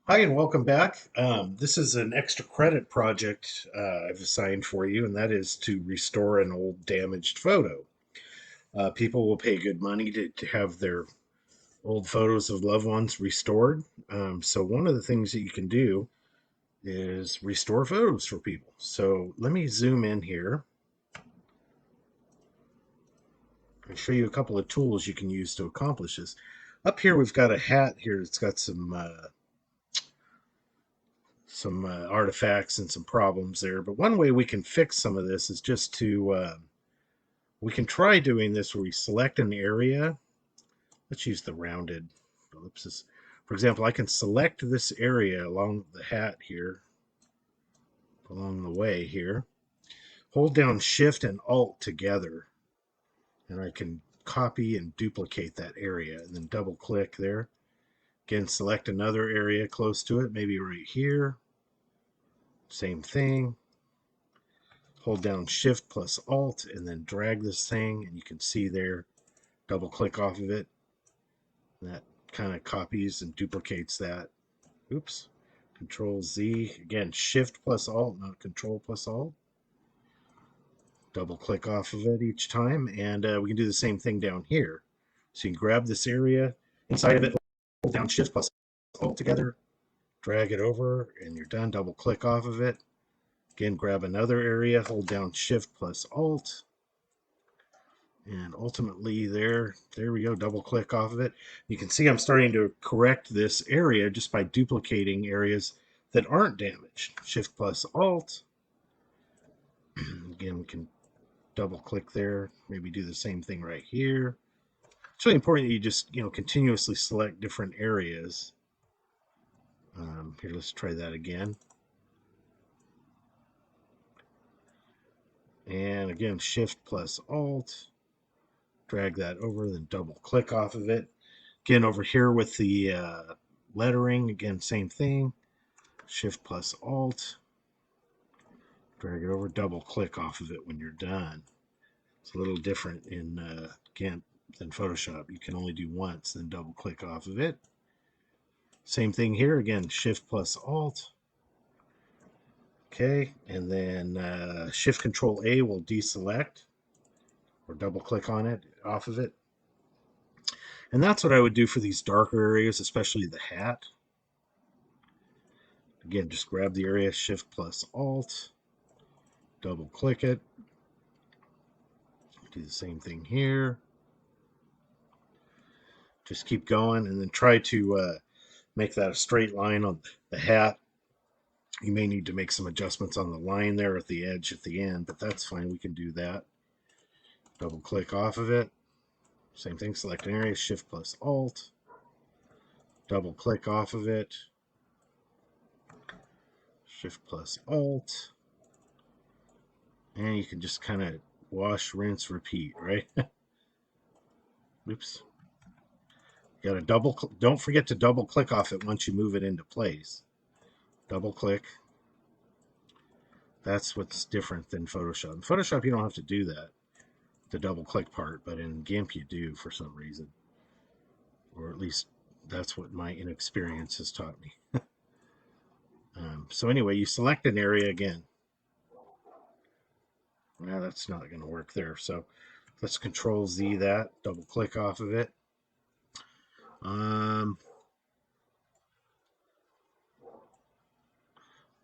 Hi, and welcome back. This is an extra credit project I've assigned for you, and that is to restore an old damaged photo. People will pay good money to have their old photos of loved ones restored. So, one of the things that you can do is restore photos for people. So, let me zoom in here and show you a couple of tools you can use to accomplish this. Up here, we've got a hat here. It's got some artifacts and some problems there. But one way we can fix some of this is just we can try doing this where we select an area. Let's use the rounded ellipses. For example, I can select this area along the hat here, along the way here, hold down Shift and Alt together, and I can copy and duplicate that area, and then double click there. Again, select another area close to it, maybe right here. Same thing. Hold down Shift plus Alt and then drag this thing, and you can see there, double click off of it. That kind of copies and duplicates that. Oops. Control Z. Again, Shift plus Alt, not Control plus Alt. Double click off of it each time, and we can do the same thing down here. So you can grab this area inside of it, hold down Shift plus Alt together, drag it over, and you're done. Double click off of it. Again, grab another area, hold down Shift plus Alt, and ultimately there we go, double click off of it. You can see I'm starting to correct this area just by duplicating areas that aren't damaged. Shift plus Alt. Again, we can double click there, maybe do the same thing right here. It's really important that you just continuously select different areas. Here, let's try that again. And again, Shift plus Alt, drag that over, then double click off of it. Again, over here with the lettering, again, same thing. Shift plus Alt, drag it over, double click off of it when you're done. It's a little different in GIMP than Photoshop. You can only do once, then double click off of it. Same thing here, again, Shift plus Alt. Okay, and then Shift Control A will deselect or double click on it, off of it. And that's what I would do for these darker areas, especially the hat. Again, just grab the area, Shift plus Alt, double click it. Do the same thing here. Just keep going and then try to make that a straight line on the hat. You may need to make some adjustments on the line there at the edge at the end, but that's fine. We can do that. Double click off of it. Same thing, select an area, Shift plus Alt. Double click off of it. Shift plus Alt. And you can just kind of wash, rinse, repeat, right? Oops. You got to don't forget to double click off it once you move it into place. Double click. That's what's different than Photoshop. In Photoshop, you don't have to do that, the double click part, but in GIMP, you do for some reason. Or at least that's what my inexperience has taught me. So anyway, you select an area again. Now that's not going to work there. So let's Control Z that, double click off of it.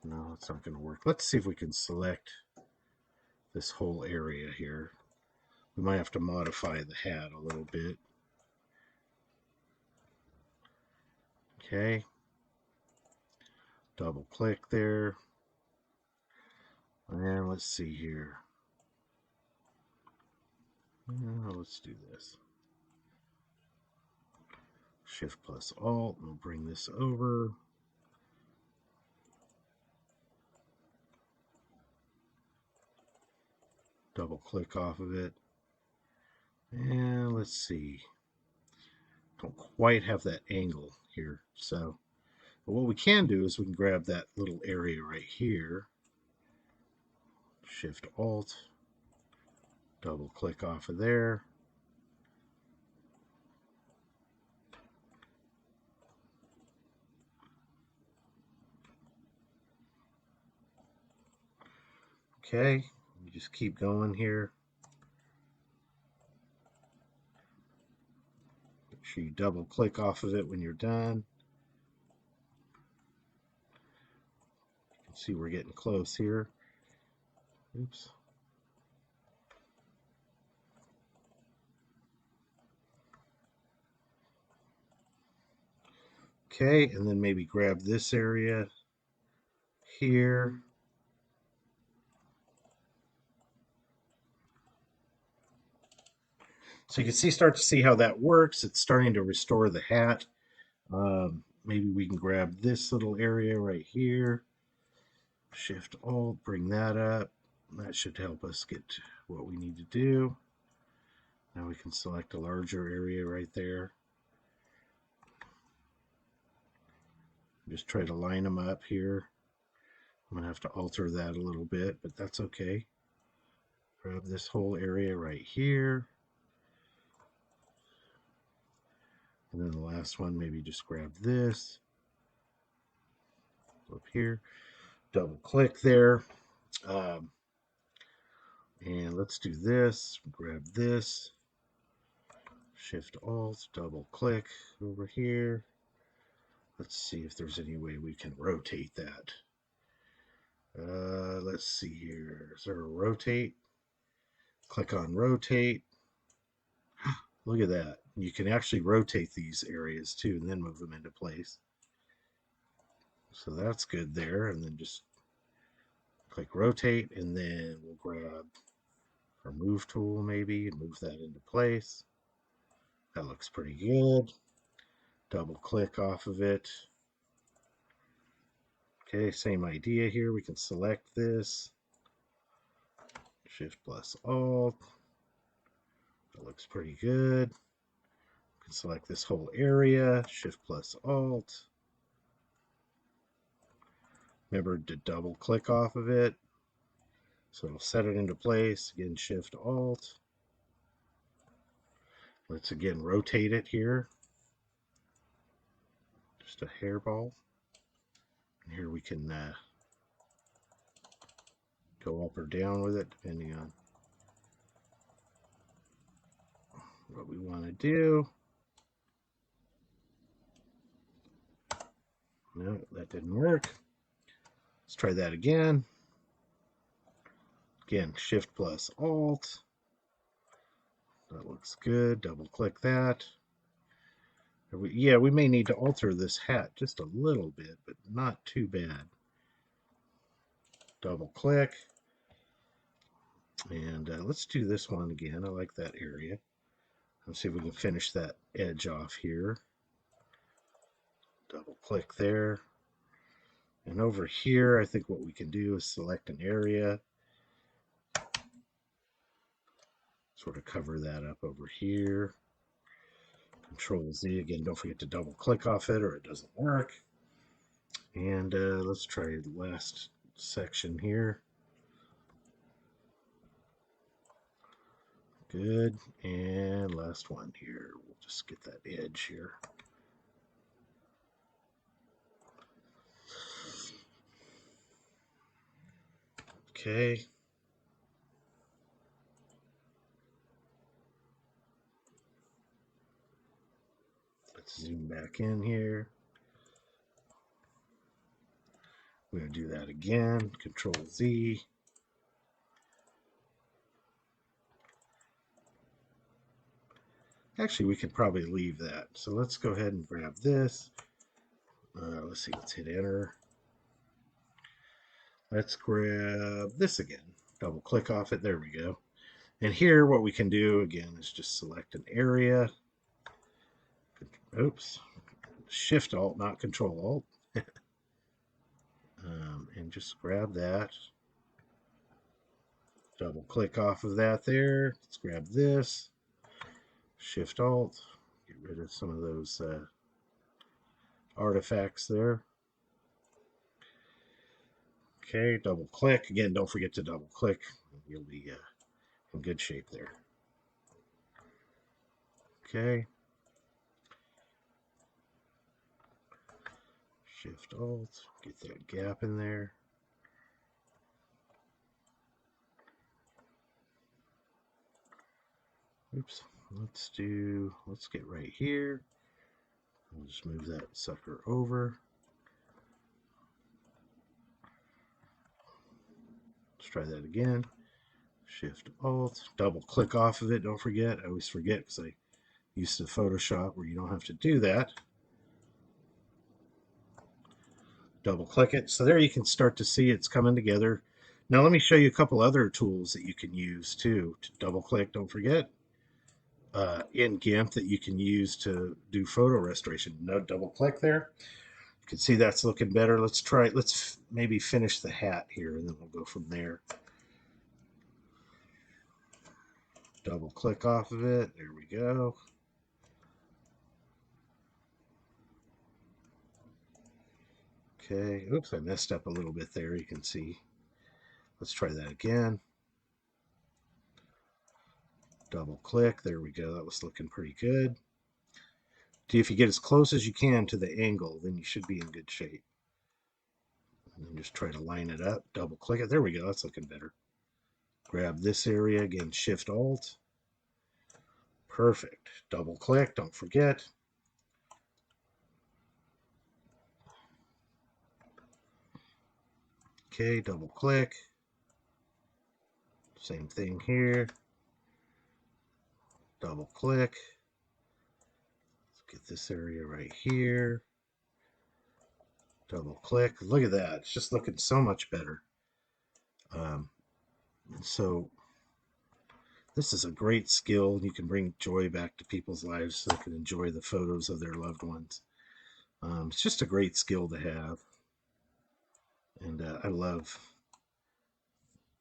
No, it's not going to work. Let's see if we can select this whole area here. We might have to modify the hat a little bit. Okay. Double click there. And let's see here. Let's do this. Shift plus Alt. We'll bring this over. Double click off of it. And let's see. Don't quite have that angle here. So, but what we can do is we can grab that little area right here. Shift Alt. Double click off of there. Okay, you just keep going here. Make sure you double click off of it when you're done. You can see we're getting close here. Oops. Okay, and then maybe grab this area here. So you can start to see how that works. It's starting to restore the hat. Maybe we can grab this little area right here. Shift Alt, bring that up. That should help us get what we need to do. Now we can select a larger area right there. Just try to line them up here. I'm going to have to alter that a little bit, but that's okay. Grab this whole area right here. And then the last one, maybe just grab this up here. Double click there. And let's do this. Grab this. Shift Alt, double click over here. Let's see if there's any way we can rotate that. Let's see here. Is there a rotate? Click on rotate. Look at that. You can actually rotate these areas too and then move them into place. So that's good there. And then just click rotate, and then we'll grab our move tool maybe and move that into place. That looks pretty good. Double click off of it. Okay, same idea here. We can select this. Shift plus Alt. That looks pretty good. We can select this whole area. Shift plus Alt. Remember to double click off of it. So it'll set it into place. Again, Shift Alt. Let's again rotate it here. Just a hairball. And here we can go up or down with it depending on what we want to do. No, that didn't work. Let's try that again. Again, Shift plus Alt. That looks good. Double click that. Yeah, we may need to alter this hat just a little bit, but not too bad. Double click. And let's do this one again. I like that area. Let's see if we can finish that edge off here. Double click there. And over here, I think what we can do is select an area. Sort of cover that up over here. Control Z again. Don't forget to double click off it or it doesn't work. And let's try the last section here. Good. And last one here. We'll just get that edge here. Okay. Let's zoom back in here. We're going to do that again. Control Z. Actually, we can probably leave that. So let's go ahead and grab this. Let's see, let's hit enter. Let's grab this again. Double click off it. There we go. And here, what we can do again is just select an area. Oops. Shift Alt, not Control Alt. And just grab that. Double click off of that there. Let's grab this. Shift Alt. Get rid of some of those artifacts there. Okay, double click. Again, don't forget to double click. You'll be in good shape there. Okay. Shift Alt. Get that gap in there. Oops. Let's get right here. We'll just move that sucker over. Let's try that again. Shift Alt. Double click off of it. Don't forget. I always forget because I used to Photoshop where you don't have to do that. Double click it. So there you can start to see it's coming together. Now let me show you a couple other tools that you can use too. To double click, don't forget, in GIMP that you can use to do photo restoration. No, double click there. You can see that's looking better. Let's maybe finish the hat here and then we'll go from there. Double click off of it. There we go. Okay. Oops, I messed up a little bit there. You can see. Let's try that again. Double click. There we go. That was looking pretty good. If you get as close as you can to the angle, then you should be in good shape. And then just try to line it up. Double click it. There we go. That's looking better. Grab this area again. Shift Alt. Perfect. Double click. Don't forget. Okay. Double click. Same thing here. Double click. Let's get this area right here. Double click. Look at that. It's just looking so much better. So this is a great skill. You can bring joy back to people's lives so they can enjoy the photos of their loved ones. It's just a great skill to have. And I love,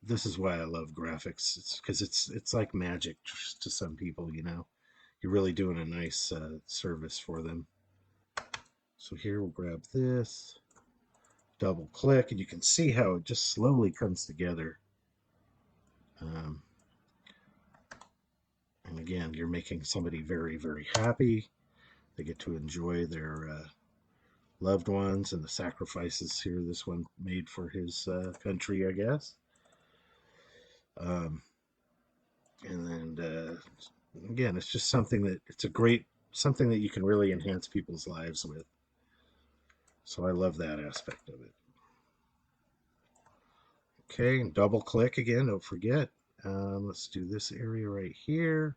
this is why I love graphics. It's because it's like magic to some people, you know. You're really doing a nice service for them. So here we'll grab this, double click, and you can see how it just slowly comes together. And again, you're making somebody very, very happy. They get to enjoy their loved ones and the sacrifices here this one made for his country, I guess. And then again, it's just something that it's a great something that you can really enhance people's lives with. So I love that aspect of it. Okay, and double click again. Don't forget. Let's do this area right here.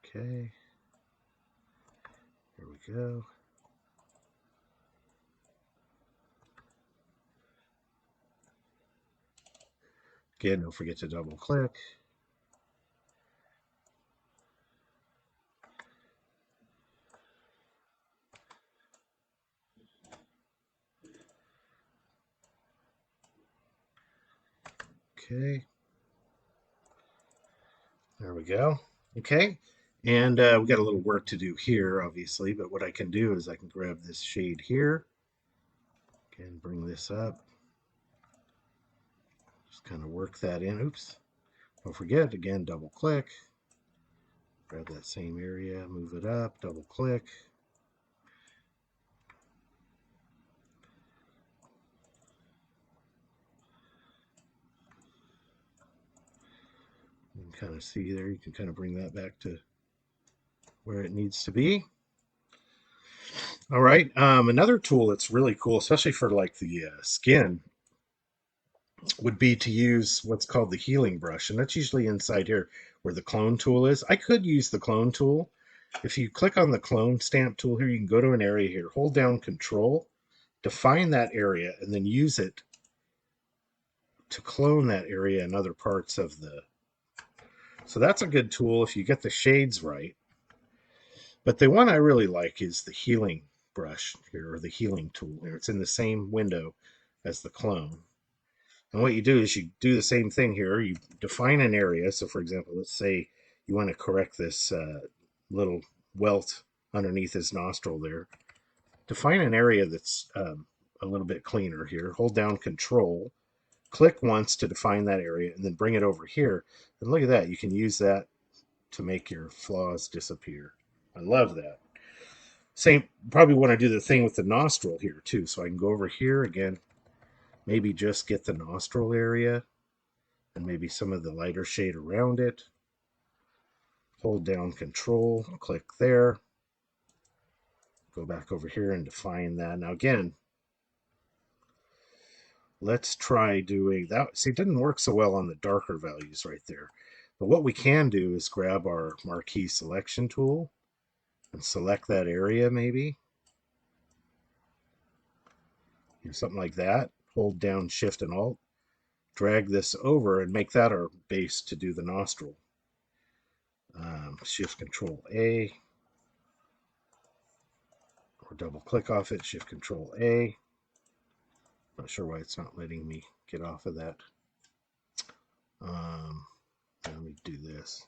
Okay. Here we go. Again, don't forget to double click. Okay. There we go. Okay. And we got a little work to do here, obviously, but what I can do is I can grab this shade here and bring this up. Just kind of work that in. Oops. Don't forget, again, double click. Grab that same area, move it up, double click. You can kind of see there, you can kind of bring that back to where it needs to be. All right. Another tool that's really cool, especially for like the skin, would be to use what's called the healing brush. And that's usually inside here where the clone tool is. I could use the clone tool. If you click on the clone stamp tool here, you can go to an area here, hold down Control, define that area, and then use it to clone that area in other parts of the. So that's a good tool if you get the shades right. But the one I really like is the healing brush here, or the healing tool. It's in the same window as the clone. And what you do is you do the same thing here. You define an area. So, for example, let's say you want to correct this little welt underneath his nostril there. Define an area that's a little bit cleaner here. Hold down Control. Click once to define that area, and then bring it over here. And look at that. You can use that to make your flaws disappear. I love that. Same, probably want to do the thing with the nostril here too. So I can go over here again, maybe just get the nostril area and maybe some of the lighter shade around it. Hold down Control, click there. Go back over here and define that. Now again, let's try doing that. See, it didn't work so well on the darker values right there. But what we can do is grab our marquee selection tool and select that area maybe. Something like that. Hold down Shift and Alt. Drag this over and make that our base to do the nostril. Shift Control A. Or double click off it. Shift Control A. Not sure why it's not letting me get off of that. Let me do this.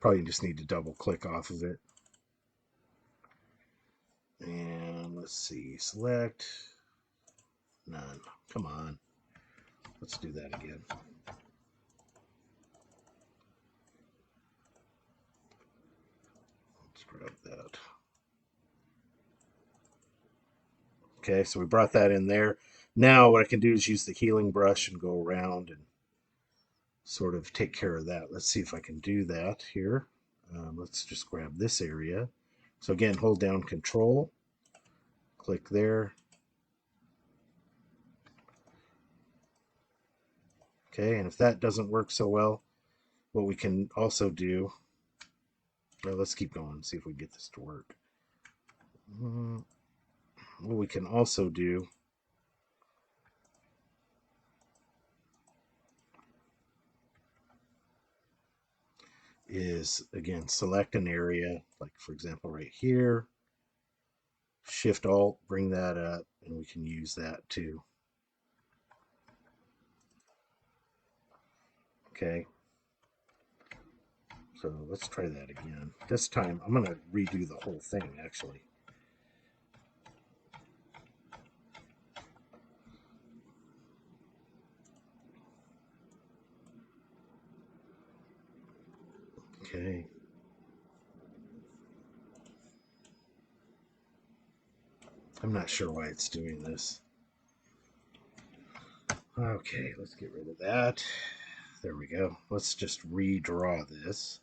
Probably just need to double click off of it. And let's see, select, none. Come on. Let's do that again. Let's grab that. Okay, so we brought that in there. Now what I can do is use the healing brush and go around and sort of take care of that. Let's see if I can do that here. Let's just grab this area. So again, hold down Control, click there. Okay, and if that doesn't work so well, what we can also do, well, let's keep going, see if we can get this to work. What we can also do is, again, select an area, like for example right here, Shift Alt, bring that up, and we can use that too. Okay, so let's try that again. This time I'm going to redo the whole thing actually. Okay. I'm not sure why it's doing this. Okay, let's get rid of that. There we go. Let's just redraw this.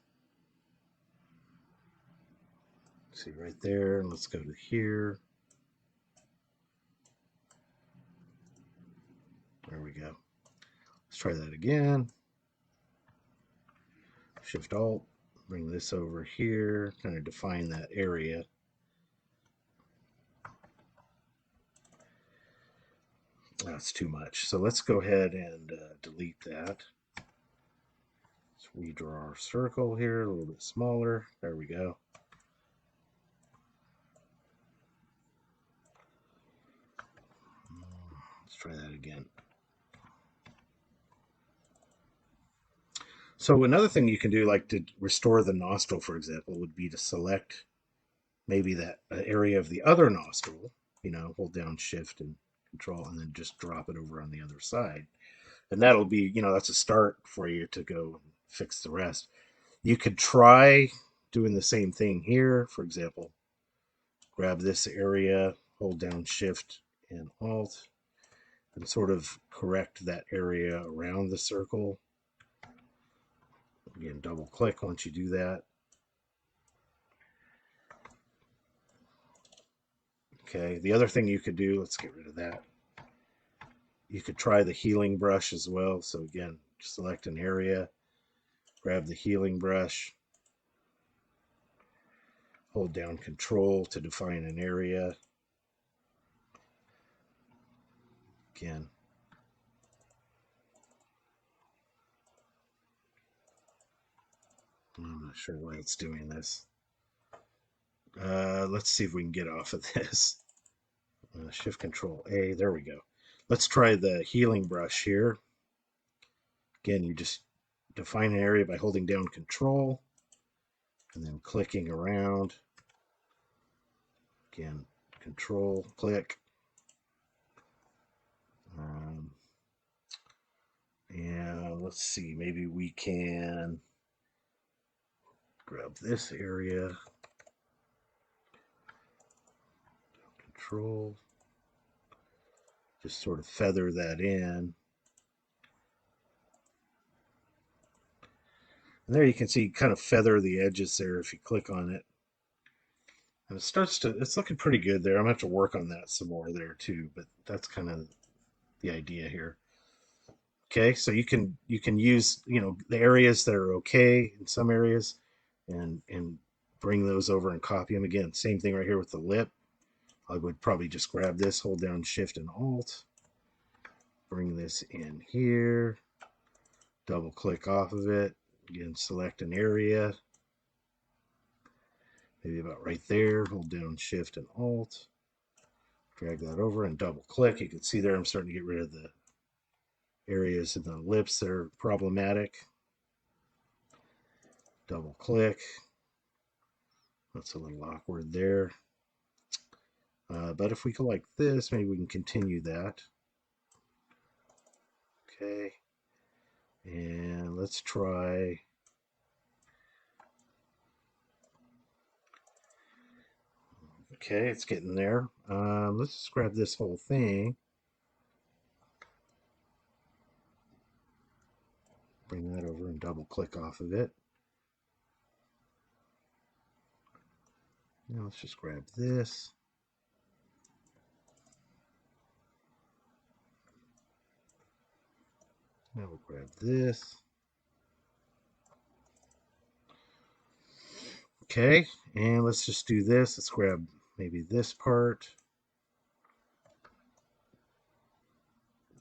See right there. Let's go to here. There we go. Let's try that again. Shift Alt, bring this over here, kind of define that area. That's too much. So let's go ahead and delete that. Let's redraw our circle here a little bit smaller. There we go. Let's try that again. So another thing you can do, like to restore the nostril, for example, would be to select maybe that area of the other nostril, hold down Shift and Control, and then just drop it over on the other side. And that'll be, that's a start for you to go and fix the rest. You could try doing the same thing here. For example, grab this area, hold down Shift and Alt, and sort of correct that area around the circle. Again, double click once you do that. Okay, the other thing you could do, let's get rid of that. You could try the healing brush as well. So again, select an area, grab the healing brush, hold down Control to define an area. Again, I'm not sure why it's doing this. Let's see if we can get off of this. Shift Control A, there we go. Let's try the healing brush here. Again, you just define an area by holding down Control and then clicking around. Again, Control, click. And let's see, maybe we can grab this area. Control. Just sort of feather that in. And there you can see kind of feather the edges there if you click on it. And it starts to, it's looking pretty good there. I'm gonna have to work on that some more there too, but that's kind of the idea here. Okay, so you can use, the areas that are okay in some areas, and bring those over and copy them again. Same thing right here with the lip. I would probably just grab this, hold down Shift and Alt, bring this in here, double click off of it, again select an area, maybe about right there, hold down Shift and Alt, drag that over and double click. You can see there I'm starting to get rid of the areas in the lips that are problematic. Double click. That's a little awkward there. But if we go like this, maybe we can continue that. Okay. And let's try. Okay, it's getting there. Let's just grab this whole thing. Bring that over and double click off of it. Now let's just grab this. Now we'll grab this. Okay, and let's just do this. Let's grab maybe this part.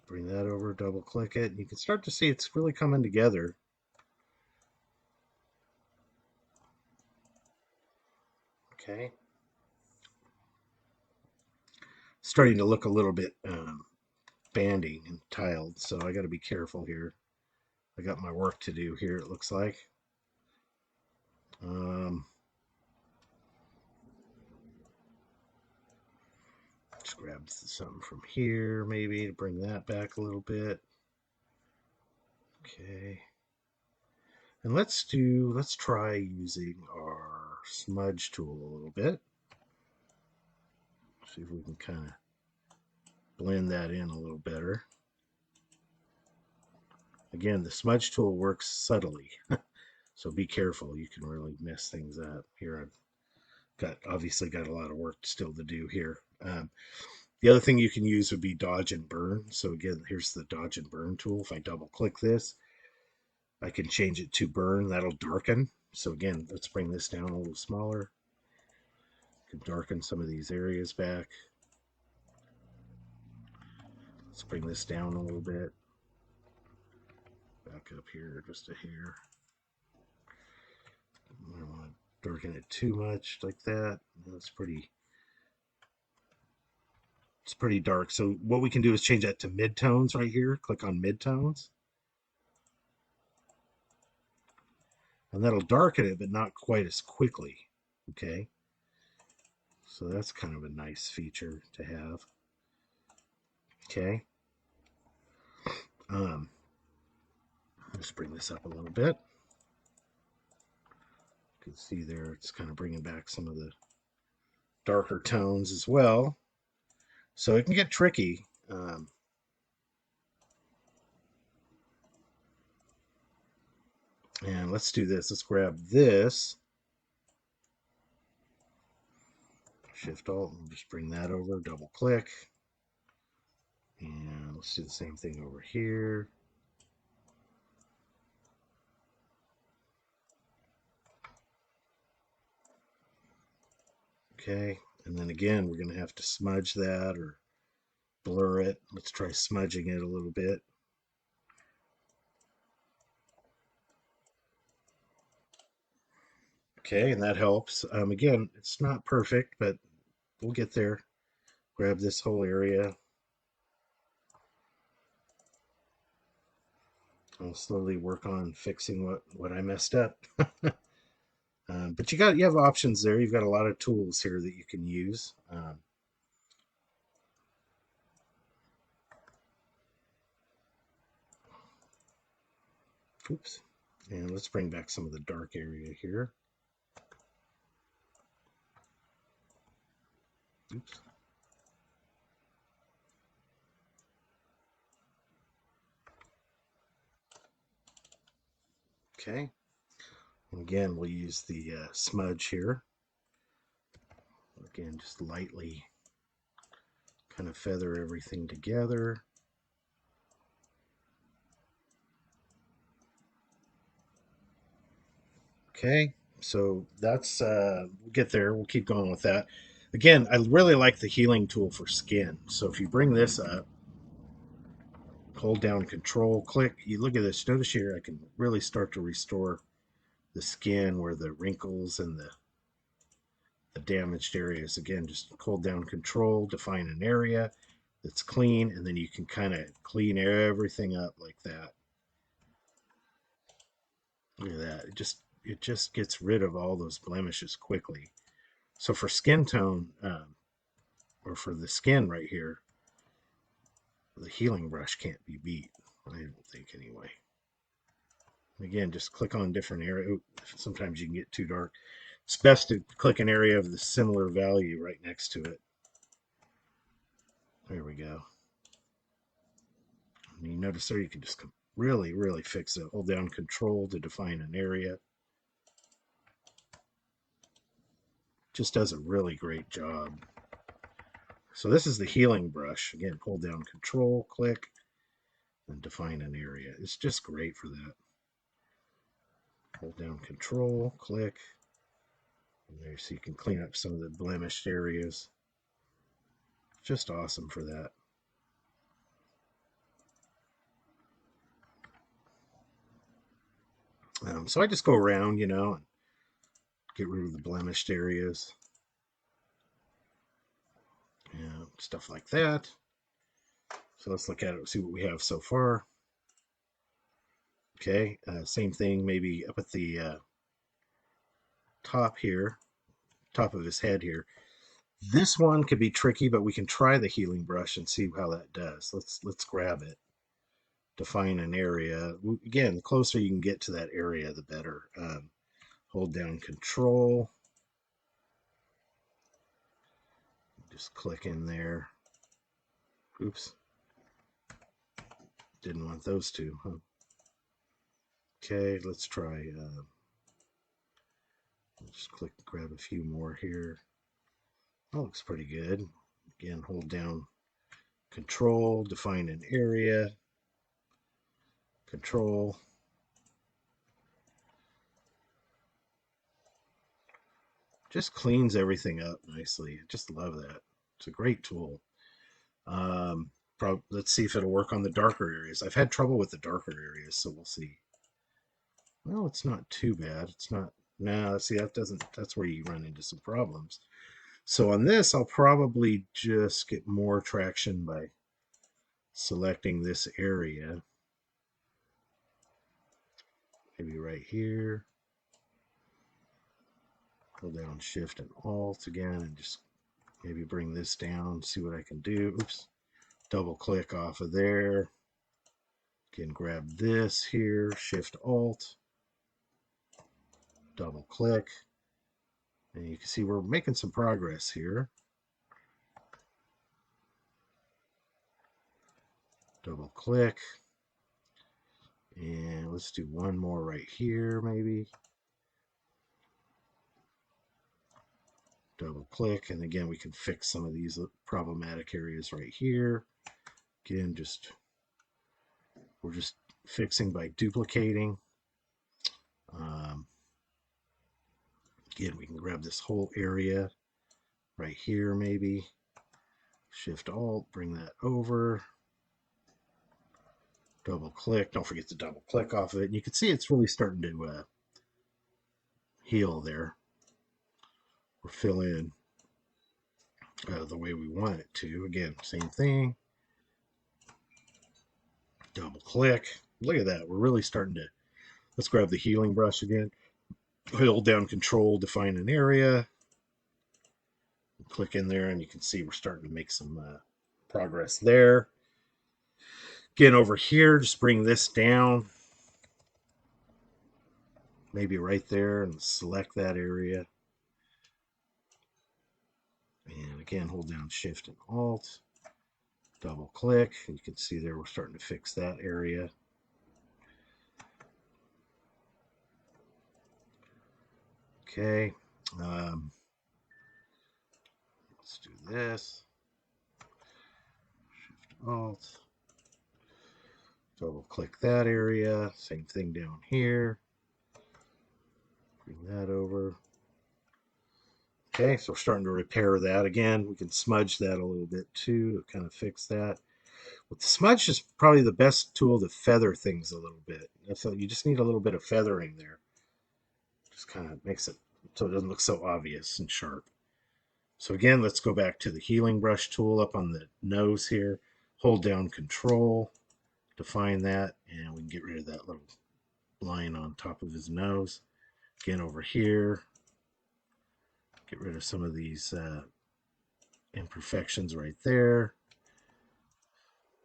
Bring that over, double click it. You can start to see it's really coming together. Okay. Starting to look a little bit bandy and tiled, so I got to be careful here. I got my work to do here, it looks like. Just grab something from here, maybe, to bring that back a little bit. Okay. And let's try using our smudge tool a little bit. See if we can kind of blend that in a little better. Again, the smudge tool works subtly, so be careful. You can really mess things up. Here I've obviously got a lot of work still to do here. The other thing you can use would be dodge and burn. So again, here's the dodge and burn tool. If I double click this, I can change it to burn. That'll darken. So again, let's bring this down a little smaller. Can darken some of these areas back. Let's bring this down a little bit. Back up here just a hair. I don't want to darken it too much like that. It's pretty dark. So what we can do is change that to midtones right here. Click on midtones. And that'll darken it, but not quite as quickly. Okay. So that's kind of a nice feature to have. Okay. Let's bring this up a little bit. You can see there it's kind of bringing back some of the darker tones as well. So it can get tricky. And let's do this. Let's grab this. Shift Alt and just bring that over, double click. And let's do the same thing over here. Okay, and then again, we're going to have to smudge that or blur it. Let's try smudging it a little bit. Okay, and that helps. Again, it's not perfect, but we'll get there. Grab this whole area. I'll slowly work on fixing what I messed up. But you have options there. You've got a lot of tools here that you can use. Oops. And let's bring back some of the dark area here. Oops. Okay. And again, we'll use the smudge here. Again, just lightly kind of feather everything together. Okay, so that's we'll get there. We'll keep going with that. Again, I really like the healing tool for skin. So if you bring this up, hold down Control, click. You look at this. Notice here, I can really start to restore the skin where the wrinkles and the damaged areas. Again, just hold down Control, define an area that's clean, and then you can kind of clean everything up like that. Look at that. It just gets rid of all those blemishes quickly. So for skin tone, or for the skin right here, the healing brush can't be beat. I don't think anyway. Again, just click on different area. Sometimes you can get too dark. It's best to click an area of the similar value right next to it. There we go. And you notice there you can just really, really fix it. Hold down Control to define an area. Just does a really great job. So this is the healing brush. Again, hold down Control, click, and define an area. It's just great for that. Hold down Control, click, and there, so you can clean up some of the blemished areas. Just awesome for that. So I just go around, and get rid of the blemished areas, stuff like that. So let's look at it, see what we have so far. Okay, same thing, maybe up at the top here, top of his head here. This one could be tricky, but we can try the healing brush and see how that does. Let's grab it. Define an area. Again, the closer you can get to that area, the better. Hold down Control. Just click in there. Oops. Didn't want those two, huh? Okay, let's try. Just click, grab a few more here. That looks pretty good. Again, hold down Control, define an area. Control. Just cleans everything up nicely. I just love that. It's a great tool. Let's see if it'll work on the darker areas. I've had trouble with the darker areas, so we'll see. Well, it's not too bad. It's not. Nah, see, that's where you run into some problems. So on this, I'll probably just get more traction by selecting this area. Maybe right here. Hold down Shift and Alt again and just maybe bring this down, see what I can do. Oops. Double click off of there. Again, grab this here, Shift Alt, double click. And you can see we're making some progress here. Double click. And let's do one more right here, maybe. Double click. And again, we can fix some of these problematic areas right here. Again, we're just fixing by duplicating. Again, we can grab this whole area right here, maybe. Shift Alt, bring that over. Double click. Don't forget to double click off of it. And you can see it's really starting to heal there or fill in the way we want it to. Again, same thing. Double click. Look at that. We're really starting to. Let's grab the healing brush again. Hold down Control, define an area. Click in there, and you can see we're starting to make some progress there. Again, over here, just bring this down. Maybe right there, and select that area. And again, hold down Shift and Alt. Double click. You can see there we're starting to fix that area. Okay. Let's do this. Shift Alt. Double click that area. Same thing down here. Bring that over. Okay, so we're starting to repair that again. We can smudge that a little bit too to kind of fix that. But the smudge is probably the best tool to feather things a little bit. So you just need a little bit of feathering there. Just kind of makes it so it doesn't look so obvious and sharp. So again, let's go back to the healing brush tool up on the nose here. Hold down Control, define that, and we can get rid of that little line on top of his nose. Again, over here, get rid of some of these imperfections right there.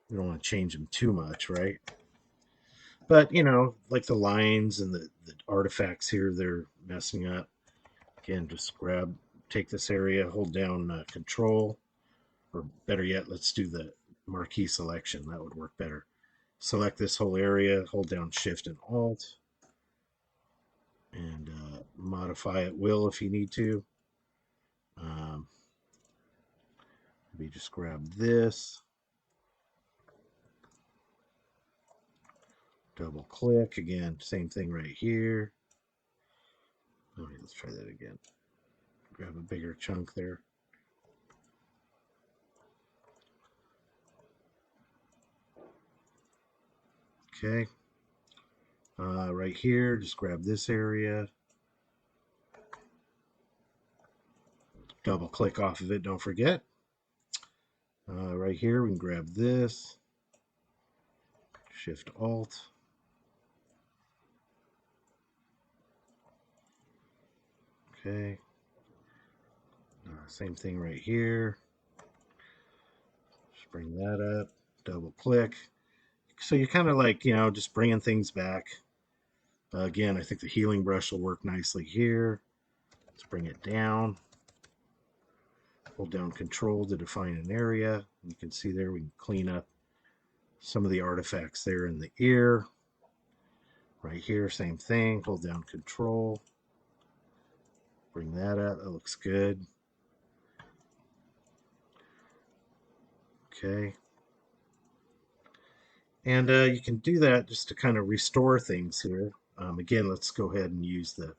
We don't want to change them too much, right? But, you know, like the lines and the artifacts here, they're messing up. Again, just take this area, hold down Control, or better yet, let's do the marquee selection. That would work better. Select this whole area, hold down Shift and Alt, and modify at will if you need to. Maybe just grab this, double click, again, same thing right here. Okay, let's try that again. Grab a bigger chunk there. Okay. Right here, just grab this area. Double click off of it, don't forget. Right here, we can grab this. Shift Alt. Okay. Same thing right here. Just bring that up. Double click. So you're kind of like, you know, just bringing things back. Again, I think the healing brush will work nicely here. Let's bring it down. Hold down Control to define an area. You can see there we can clean up some of the artifacts there in the ear. Right here, same thing. Hold down Control. Bring that up. That looks good. Okay. And you can do that just to kind of restore things here. Again, let's go ahead and use the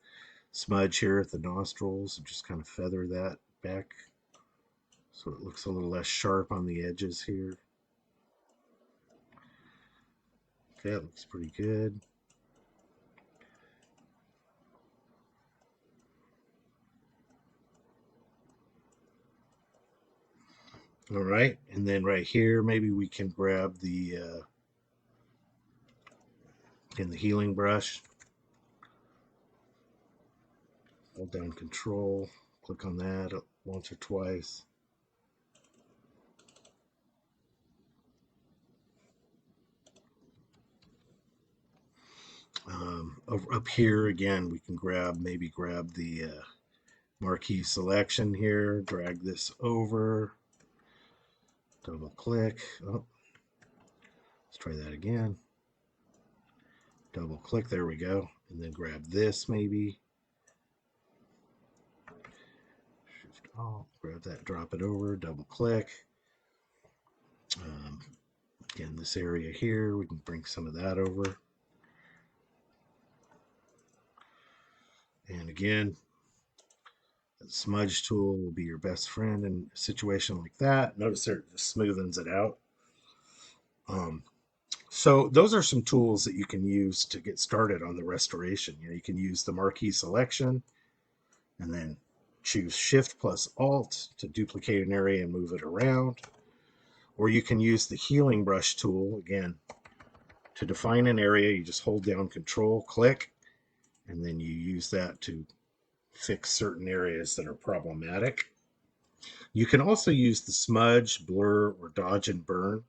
smudge here at the nostrils and just kind of feather that back so it looks a little less sharp on the edges here. Okay, that looks pretty good. All right, and then right here, maybe we can grab the in the healing brush. Hold down Control, click on that once or twice. Up here again, we can maybe grab the marquee selection here, drag this over, double click. Oh, let's try that again. Double click, there we go. And then grab this maybe. Shift Alt, grab that, drop it over, double click. Again, this area here, we can bring some of that over. And again, the smudge tool will be your best friend in a situation like that. Notice there, it just smoothens it out. So those are some tools that you can use to get started on the restoration. You know, you can use the marquee selection and then choose Shift plus Alt to duplicate an area and move it around. Or you can use the healing brush tool again to define an area. You just hold down Control, click, and then you use that to fix certain areas that are problematic. You can also use the smudge, blur, or dodge and burn.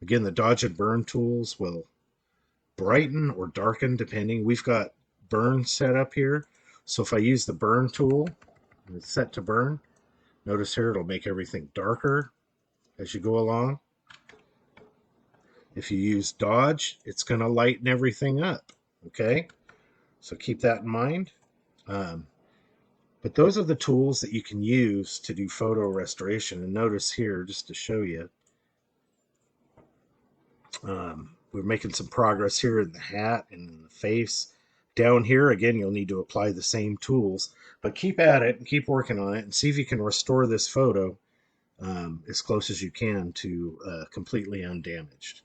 Again, the dodge and burn tools will brighten or darken depending. We've got burn set up here. So if I use the burn tool and it's set to burn, notice here it'll make everything darker as you go along. If you use dodge, it's going to lighten everything up. Okay, so keep that in mind. But those are the tools that you can use to do photo restoration. And notice here, just to show you, we're making some progress here in the hat and in the face. Down here, again, you'll need to apply the same tools, but keep at it and keep working on it and see if you can restore this photo as close as you can to completely undamaged.